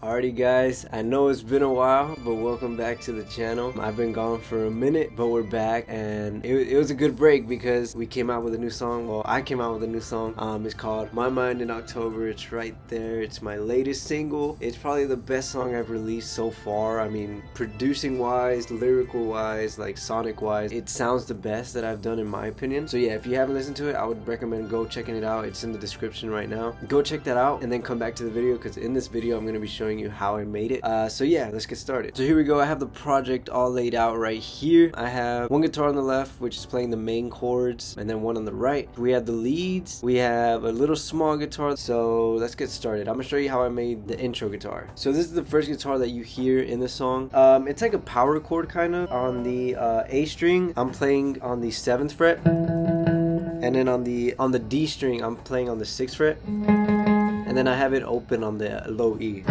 Alrighty guys, I know it's been a while, but welcome back to the channel. I've been gone for a minute, but we're back, and it was a good break because we came out with a new song. Well, I came out with a new song. It's called My Mind in October. It's right there. It's my latest single. It's probably the best song I've released so far. I mean, producing wise, lyrical wise, like sonic wise, it sounds the best that I've done in my opinion. So yeah, if you haven't listened to it, I would recommend go checking it out. It's in the description right now. Go check that out and then come back to the video, because in this video I'm going to be showing you how I made it. So yeah, let's get started. So here we go. I have the project all laid out right here. I have one guitar on the left, which is playing the main chords, and then one on the right. We have the leads. We have a little small guitar. So let's get started. I'm gonna show you how I made the intro guitar. So this is the first guitar that you hear in the song. It's like a power chord kind of. On the A string, I'm playing on the 7th fret, and then on the D string, I'm playing on the 6th fret, and then I have it open on the low E.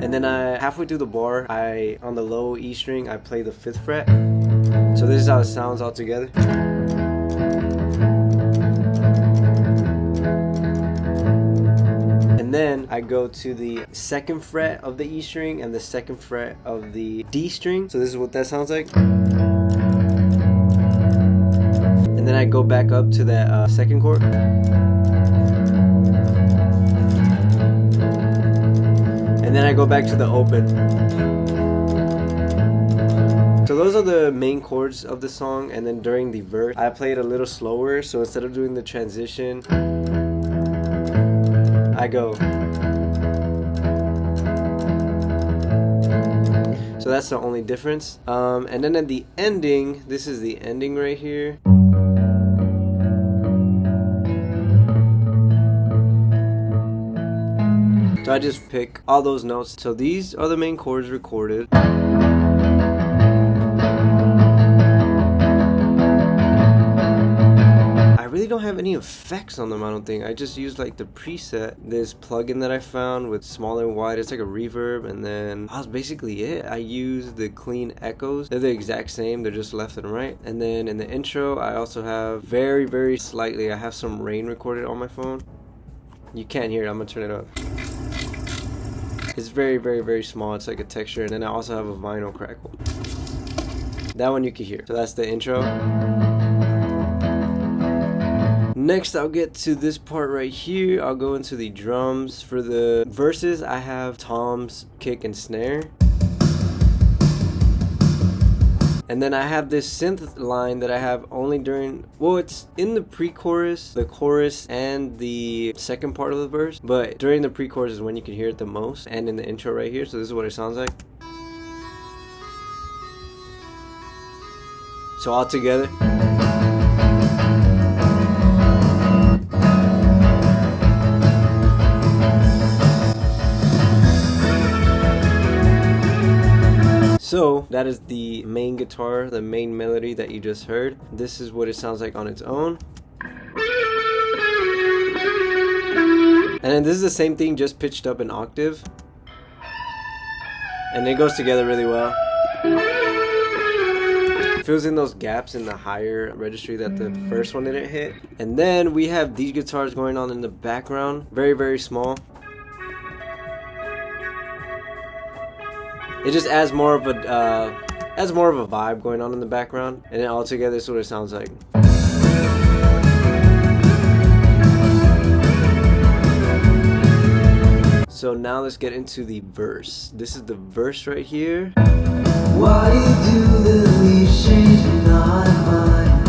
And then halfway through the bar, on the low E string, I play the 5th fret. So this is how it sounds all together. And then I go to the 2nd fret of the E string and the 2nd fret of the D string. So this is what that sounds like. And then I go back up to that 2nd chord. And then I go back to the open. So those are the main chords of the song, and then during the verse I play it a little slower, so instead of doing the transition I go. So that's the only difference. And then at the ending, this is the ending right here. So I just pick all those notes. So these are the main chords recorded. I really don't have any effects on them, I don't think. I just use like the preset, this plugin that I found with small and wide. It's like a reverb, and then that was basically it. I use the clean echoes. They're the exact same, they're just left and right. And then in the intro, I also have very slightly, I have some rain recorded on my phone. You can't hear it, I'm gonna turn it up. It's very small. It's like a texture. And then I also have a vinyl crackle. That one you can hear. So that's the intro. Next, I'll get to this part right here. I'll go into the drums. For the verses, I have toms, kick, and snare. And then I have this synth line that I have only during, well, it's in the pre-chorus, the chorus, and the second part of the verse. But during the pre-chorus is when you can hear it the most, and in the intro right here. So this is what it sounds like. So all together. So that is the main guitar, the main melody that you just heard. This is what it sounds like on its own. And then this is the same thing, just pitched up an octave. And it goes together really well. It fills in those gaps in the higher registry that the first one didn't hit. And then we have these guitars going on in the background, very small. It just adds more of a vibe going on in the background, and then all together this is what it sounds like. So now let's get into the verse. This is the verse right here. Why do the leaves change but not my mind?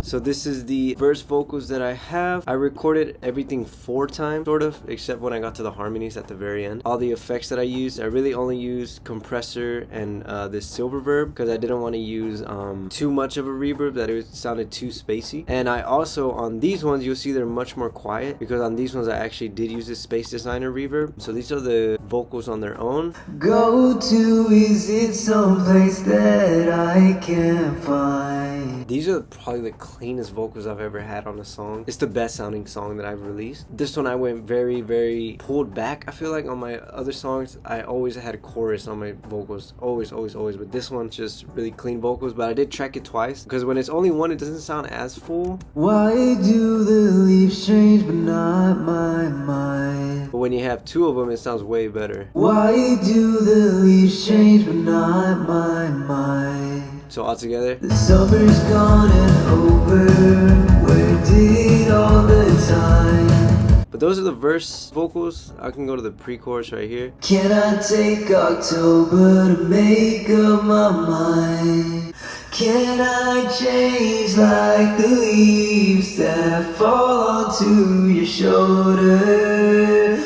So this is the verse vocals that I have. I recorded everything 4 times, sort of, except when I got to the harmonies at the very end. All the effects that I used, I really only used compressor and this silver reverb, because I didn't want to use too much of a reverb that it sounded too spacey. And I also, on these ones, you'll see they're much more quiet, because on these ones I actually did use this Space Designer reverb. So these are the vocals on their own. Go to, is it someplace that I can't find? These are probably the cleanest vocals I've ever had on a song. It's the best sounding song that I've released. This one I went very pulled back. I feel like on my other songs I always had a chorus on my vocals, always, but this one's just really clean vocals. But I did track it twice, because when it's only one it doesn't sound as full. Why do the leaves change but not my mind? when you have two of them, it sounds way better. Why do the leaves change but not my mind? So all together. The summer's gone and over. Where did all the time? But those are the verse vocals. I can go to the pre-chorus right here. Can I take October to make up my mind? Can I change like the leaves that fall onto your shoulder?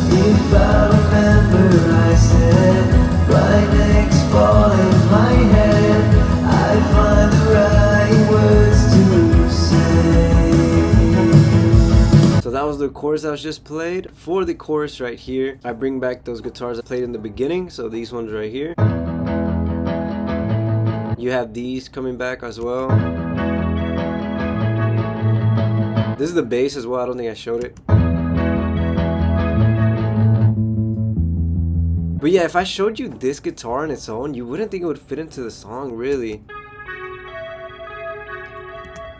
If I remember, I said right next fall in my head, I find the right words to say. So that was the chorus that was just played. For the chorus right here, I bring back those guitars I played in the beginning. So these ones right here. You have these coming back as well. This is the bass as well. I don't think I showed it. But yeah, if I showed you this guitar on its own, you wouldn't think it would fit into the song, really.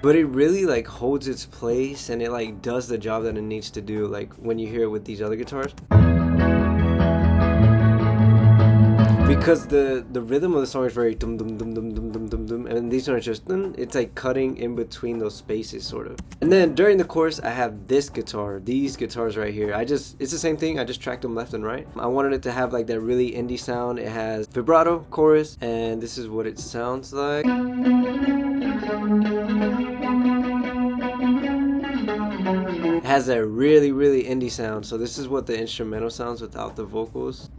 But it really like holds its place, and it like does the job that it needs to do, like when you hear it with these other guitars. Because the rhythm of the song is very dum dum dum dum dum dum dum dum, and these are just it's like cutting in between those spaces sort of. And then during the chorus, I have this guitar, these guitars right here. It's the same thing. I just tracked them left and right. I wanted it to have like that really indie sound. It has vibrato, chorus, and this is what it sounds like. It has that really indie sound. So this is what the instrumental sounds without the vocals.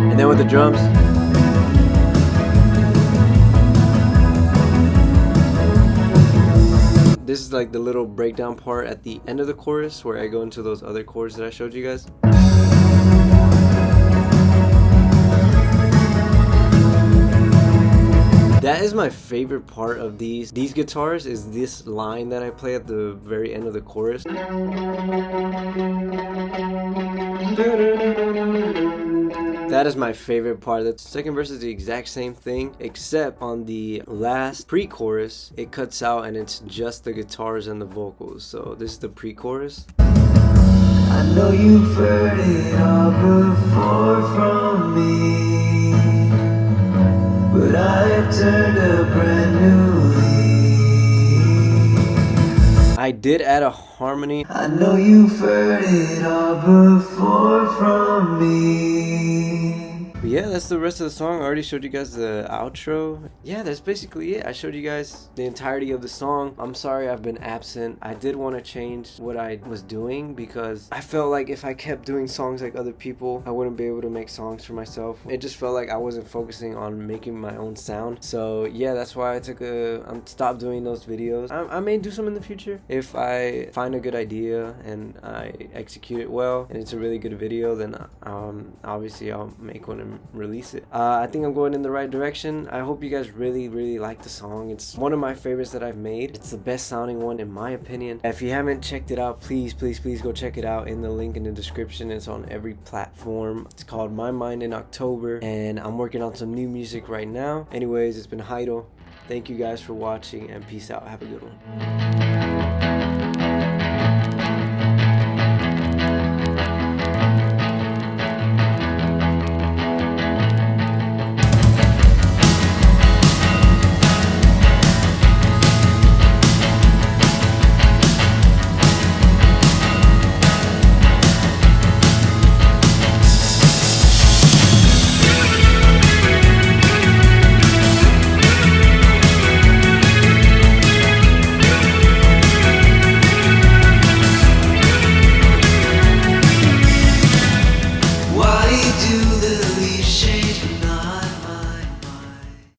And then with the drums, this is like the little breakdown part at the end of the chorus where I go into those other chords that I showed you guys. That is my favorite part of these guitars, is this line that I play at the very end of the chorus. That is my favorite part. The second verse is the exact same thing, except on the last pre-chorus, it cuts out and it's just the guitars and the vocals. So this is the pre-chorus. I know you've heard it all before from me, but I have turned a brand new leaf. I did add a harmony. I know you've heard it all before from me. But yeah, that's the rest of the song. I already showed you guys the outro. Yeah, that's basically it. I showed you guys the entirety of the song. I'm sorry I've been absent. I did want to change what I was doing because I felt like if I kept doing songs like other people, I wouldn't be able to make songs for myself. It just felt like I wasn't focusing on making my own sound. So yeah, that's why I stopped doing those videos. I may do some in the future if I find a good idea and I execute it well and it's a really good video. Then obviously I'll make one and release it. I think I'm going in the right direction. I hope you guys really like the song. It's one of my favorites that I've made. It's the best sounding one in my opinion. If you haven't checked it out, please go check it out in the link in the description. It's on every platform. It's called My Mind in October, and I'm working on some new music right now. Anyways, it's been Heido. Thank you guys for watching, and peace out. Have a good one.